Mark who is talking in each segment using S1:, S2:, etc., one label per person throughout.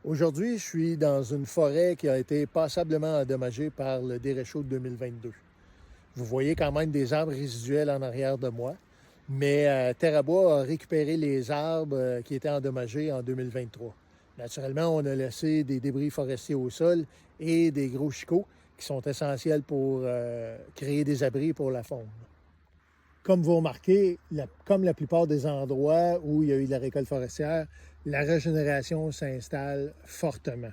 S1: Aujourd'hui, je suis dans une forêt qui a été passablement endommagée par le déréchaud de 2022. Vous voyez quand même des arbres résiduels en arrière de moi, mais Terrabois a récupéré les arbres qui étaient endommagés en 2023. Naturellement, on a laissé des débris forestiers au sol et des gros chicots qui sont essentiels pour créer des abris pour la faune. Comme vous remarquez, comme la plupart des endroits où il y a eu de la récolte forestière, la régénération s'installe fortement.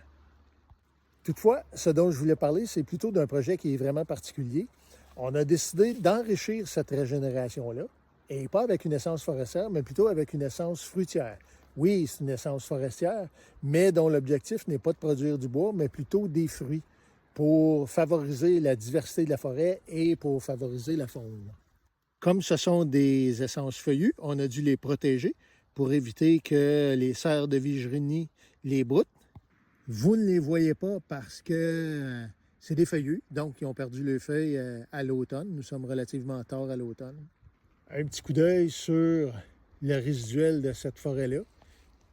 S1: Toutefois, ce dont je voulais parler, c'est plutôt d'un projet qui est vraiment particulier. On a décidé d'enrichir cette régénération-là, et pas avec une essence forestière, mais plutôt avec une essence fruitière. Oui, c'est une essence forestière, mais dont l'objectif n'est pas de produire du bois, mais plutôt des fruits pour favoriser la diversité de la forêt et pour favoriser la faune. Comme ce sont des essences feuillues, on a dû les protéger pour éviter que les cerfs de Virginie les broutent. Vous ne les voyez pas parce que c'est des feuillus, donc ils ont perdu leurs feuilles à l'automne. Nous sommes relativement tard à l'automne. Un petit coup d'œil sur le résiduel de cette forêt-là.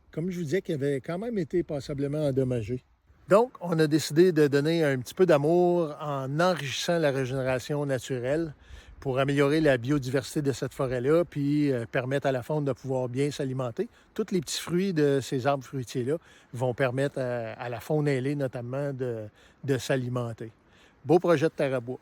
S1: Comme je vous disais, qui avait quand même été passablement endommagée. Donc, on a décidé de donner un petit peu d'amour en enrichissant la régénération naturelle pour améliorer la biodiversité de cette forêt-là, puis permettre à la faune de pouvoir bien s'alimenter. Tous les petits fruits de ces arbres fruitiers-là vont permettre à la faune ailée, notamment, de s'alimenter. Beau projet de terre à bois.